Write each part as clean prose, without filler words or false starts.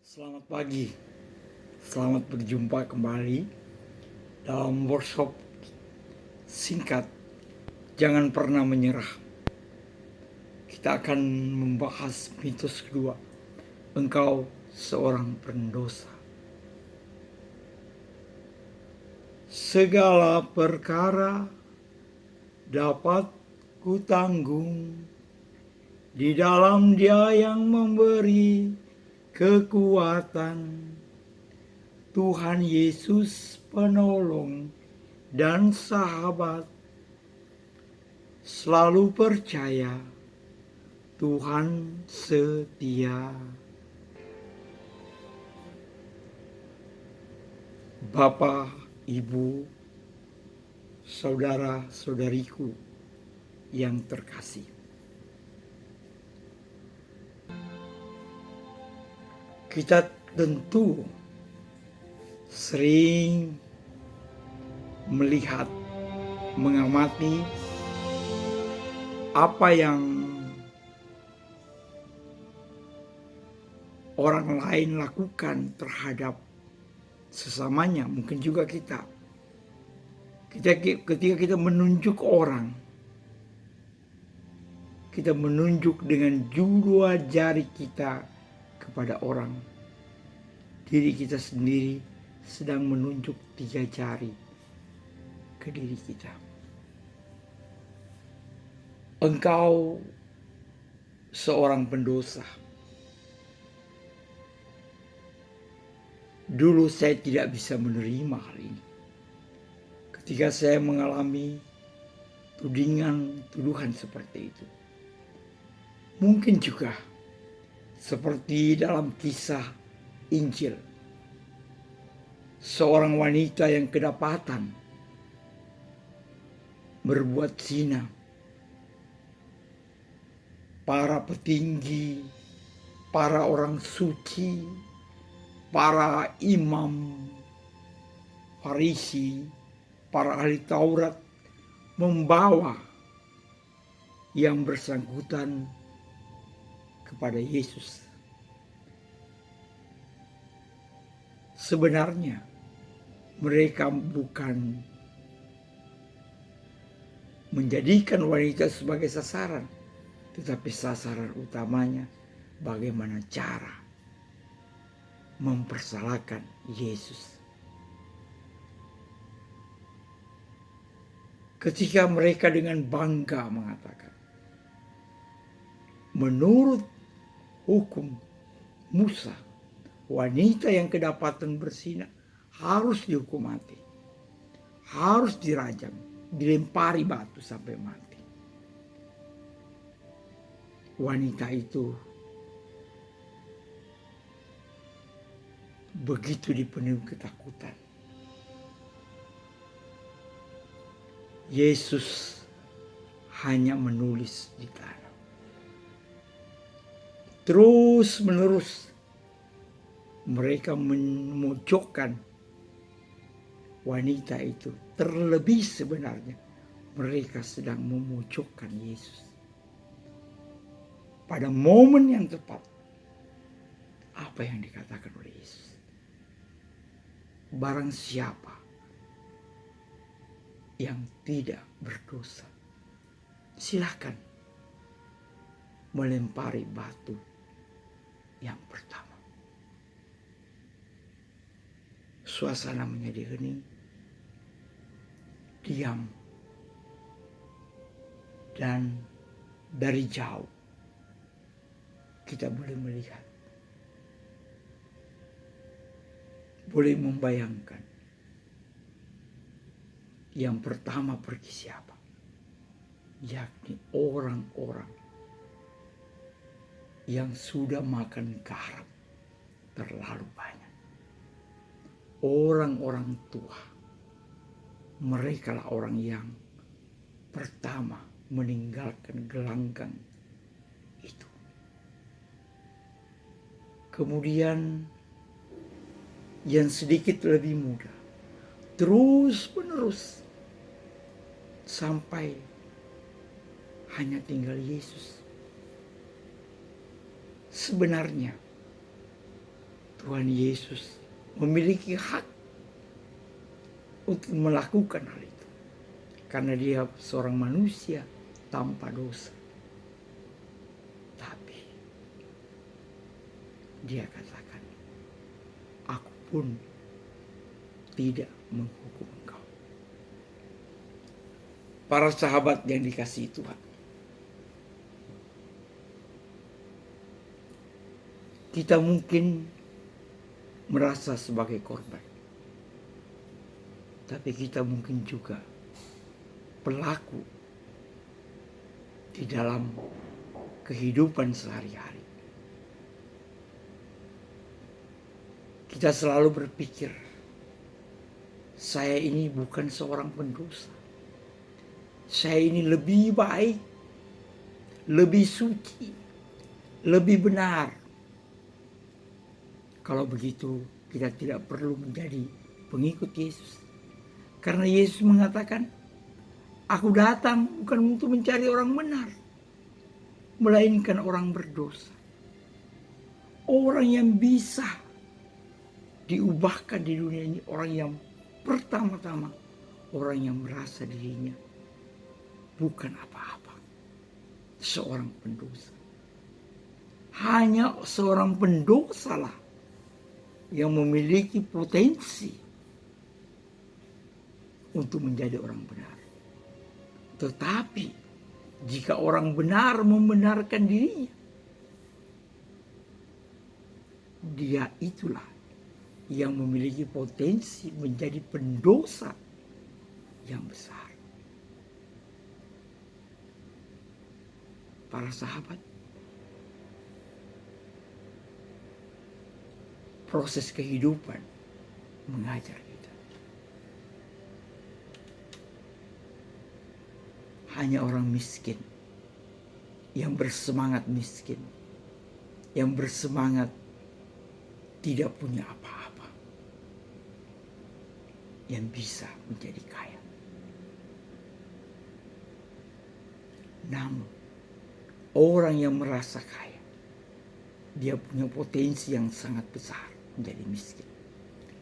Selamat pagi, selamat berjumpa kembali dalam workshop singkat. Jangan pernah menyerah. Kita akan membahas mitos kedua. Engkau seorang pendosa. Segala perkara dapat kutanggung di dalam Dia yang memberi kekuatan. Tuhan Yesus penolong dan sahabat. Selalu percaya Tuhan setia. Bapak, Ibu, saudara-saudariku yang terkasih. Kita tentu sering melihat, mengamati apa yang orang lain lakukan terhadap sesamanya, mungkin juga kita. Ketika kita menunjuk orang, kita menunjuk dengan dua jari kita kepada orang. Diri kita sendiri sedang menunjuk 3 jari ke diri kita. Engkau seorang pendosa. Dulu saya tidak bisa menerima hal ini. Ketika saya mengalami tuduhan seperti itu. Mungkin juga seperti dalam kisah Injil. Seorang wanita yang kedapatan berbuat zina. Para petinggi, para orang suci, para imam, Farisi, para ahli Taurat membawa yang bersangkutan kepada Yesus. Sebenarnya mereka bukan menjadikan wanita sebagai sasaran, tetapi sasaran utamanya bagaimana cara mempersalahkan Yesus. Ketika mereka dengan bangga mengatakan, menurut hukum Musa, wanita yang kedapatan berzina harus dihukum mati, harus dirajam, dilempari batu sampai mati. Wanita itu begitu dipenuhi ketakutan. Yesus hanya menulis di tanah. Terus menerus mereka memojokkan wanita itu. Terlebih sebenarnya mereka sedang memojokkan Yesus. Pada momen yang tepat, apa yang dikatakan oleh Yesus? Barang siapa yang tidak berdosa, silakan melempari batu yang pertama. Suasana menjadi hening, diam, dan dari jauh kita boleh melihat, boleh membayangkan yang pertama pergi siapa? Yakni orang-orang yang sudah makan garam terlalu banyak. Orang-orang tua. Mereka lah orang yang pertama meninggalkan gelanggang itu. Kemudian yang sedikit lebih muda. Terus menerus. Sampai hanya tinggal Yesus. Sebenarnya Tuhan Yesus memiliki hak untuk melakukan hal itu. Karena dia seorang manusia tanpa dosa. Tapi dia katakan, aku pun tidak menghukum engkau. Para sahabat yang dikasihi Tuhan, kita mungkin merasa sebagai korban, tapi kita mungkin juga pelaku di dalam kehidupan sehari-hari. Kita selalu berpikir, saya ini bukan seorang pendosa. Saya ini lebih baik, lebih suci, lebih benar. Kalau begitu, kita tidak perlu menjadi pengikut Yesus. Karena Yesus mengatakan, aku datang bukan untuk mencari orang benar, melainkan orang berdosa. Orang yang bisa diubahkan di dunia ini, orang yang pertama-tama, orang yang merasa dirinya bukan apa-apa, seorang pendosa. Hanya seorang pendosa lah yang memiliki potensi untuk menjadi orang benar. Tetapi jika orang benar membenarkan dirinya, dia itulah yang memiliki potensi menjadi pendosa yang besar. Para sahabat, proses kehidupan mengajar kita. Hanya orang miskin yang bersemangat miskin, yang bersemangat tidak punya apa-apa, yang bisa menjadi kaya. Namun orang yang merasa kaya, dia punya potensi yang sangat besar menjadi miskin.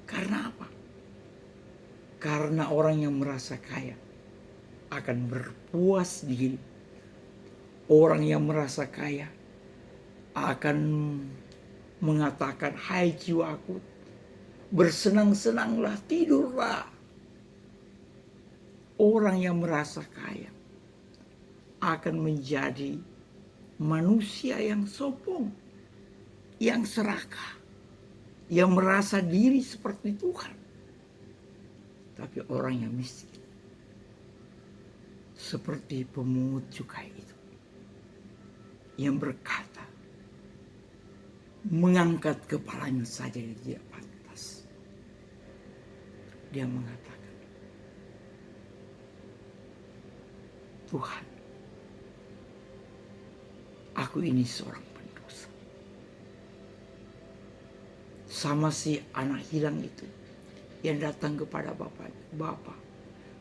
Karena apa? Karena orang yang merasa kaya akan berpuas diri. Orang yang merasa kaya akan mengatakan, hai jiwaku, bersenang-senanglah, tidurlah. Orang yang merasa kaya akan menjadi manusia yang sombong, yang serakah, yang merasa diri seperti Tuhan. Tapi orang yang miskin, seperti pemungut cukai itu, yang berkata, mengangkat kepalanya saja dia pantas. Dia mengatakan, Tuhan, aku ini seorang pendosa. Sama si anak hilang itu yang datang kepada bapaknya, Bapak,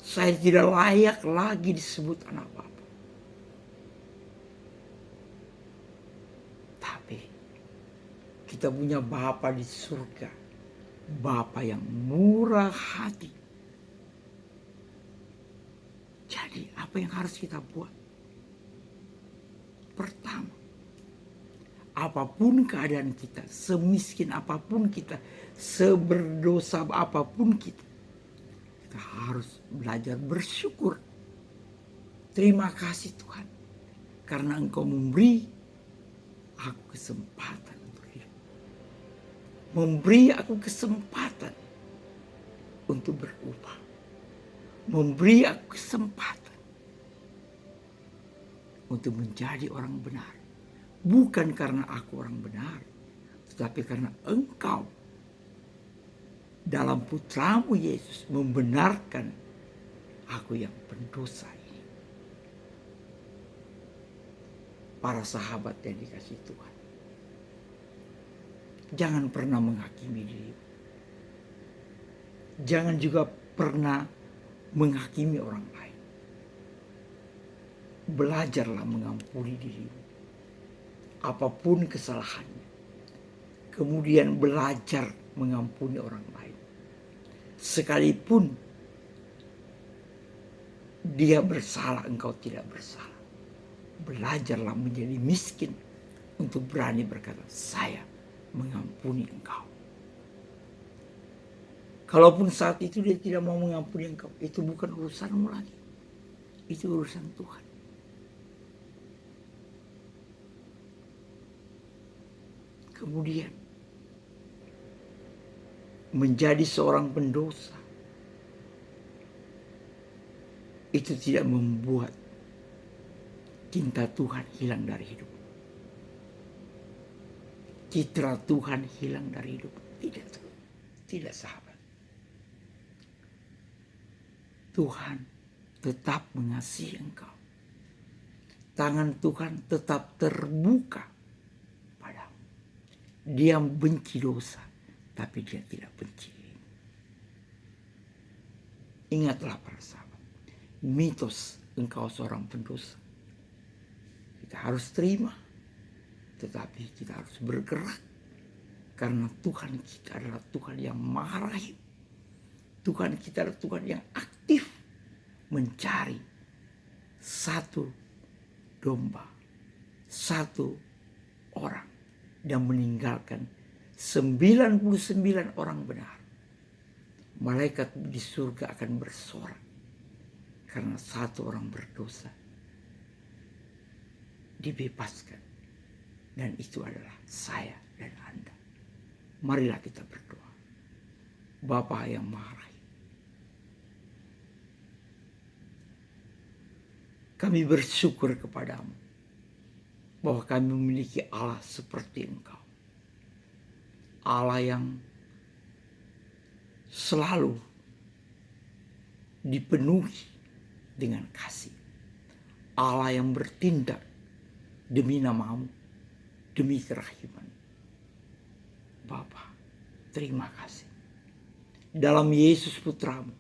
saya tidak layak lagi disebut anak Bapak. Tapi kita punya Bapa di surga, Bapa yang murah hati. Jadi apa yang harus kita buat? Pertama, apapun keadaan kita, semiskin apapun kita, seberdosa apapun kita harus belajar bersyukur. Terima kasih Tuhan, karena Engkau memberi aku kesempatan untuk hidup. Memberi aku kesempatan untuk berubah. Memberi aku kesempatan untuk menjadi orang benar. Bukan karena aku orang benar, tetapi karena Engkau dalam Putramu Yesus membenarkan aku yang pendosa ini. Para sahabat yang dikasihi Tuhan, jangan pernah menghakimi diri. Jangan juga pernah menghakimi orang lain. Belajarlah mengampuni dirimu, apapun kesalahannya. kemudian belajar mengampuni orang lain. Sekalipun dia bersalah, engkau tidak bersalah. Belajarlah menjadi miskin untuk berani berkata, saya mengampuni engkau. Kalaupun saat itu dia tidak mau mengampuni engkau, itu bukan urusanmu lagi. Itu urusan Tuhan. Kemudian menjadi seorang pendosa itu tidak membuat cinta Tuhan hilang dari hidup. Citra Tuhan hilang dari hidup. Tidak sahabat. Tuhan tetap mengasihi engkau. Tangan Tuhan tetap terbuka padamu. Dia benci dosa, tapi dia tidak benci. Ingatlah para sahabat, mitos engkau seorang pendosa kita harus terima, tetapi kita harus bergerak karena Tuhan kita adalah Tuhan yang maha rahim. Tuhan kita adalah Tuhan yang aktif mencari satu domba, satu orang, dan meninggalkan 99 orang benar. Malaikat di surga akan bersorak karena satu orang berdosa dibebaskan, dan itu adalah saya dan Anda. Marilah kita berdoa. Bapa yang Maha Rahim, kami bersyukur kepadamu bahwa kami memiliki Allah seperti Engkau. Allah yang selalu dipenuhi dengan kasih. Allah yang bertindak demi namamu, demi kerahiman. Bapa, terima kasih. Dalam Yesus Putramu,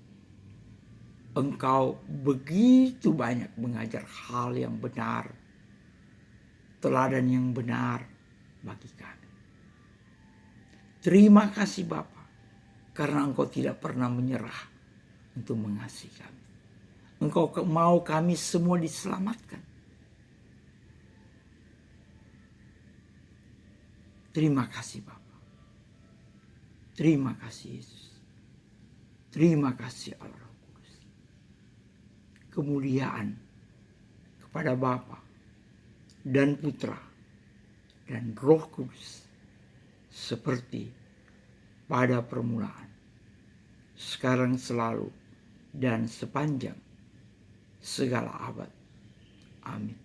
Engkau begitu banyak mengajar hal yang benar, teladan yang benar bagi kami. Terima kasih Bapa, karena Engkau tidak pernah menyerah untuk mengasihi kami. Engkau mau kami semua diselamatkan. Terima kasih Bapa. Terima kasih Yesus. Terima kasih Allah Roh Kudus. Kemuliaan kepada Bapa dan Putra dan Roh Kudus seperti pada permulaan, sekarang, selalu, dan sepanjang segala abad. Amin.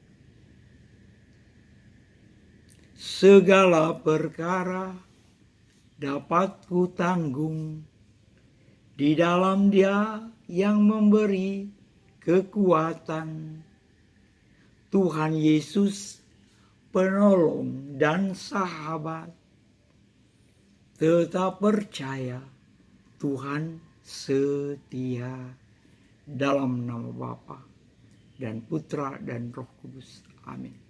Segala perkara dapat ku tanggung di dalam Dia yang memberi kekuatan. Tuhan Yesus, penolong dan sahabat. Tetap percaya, Tuhan setia. Dalam nama Bapa dan Putra dan Roh Kudus. Amin.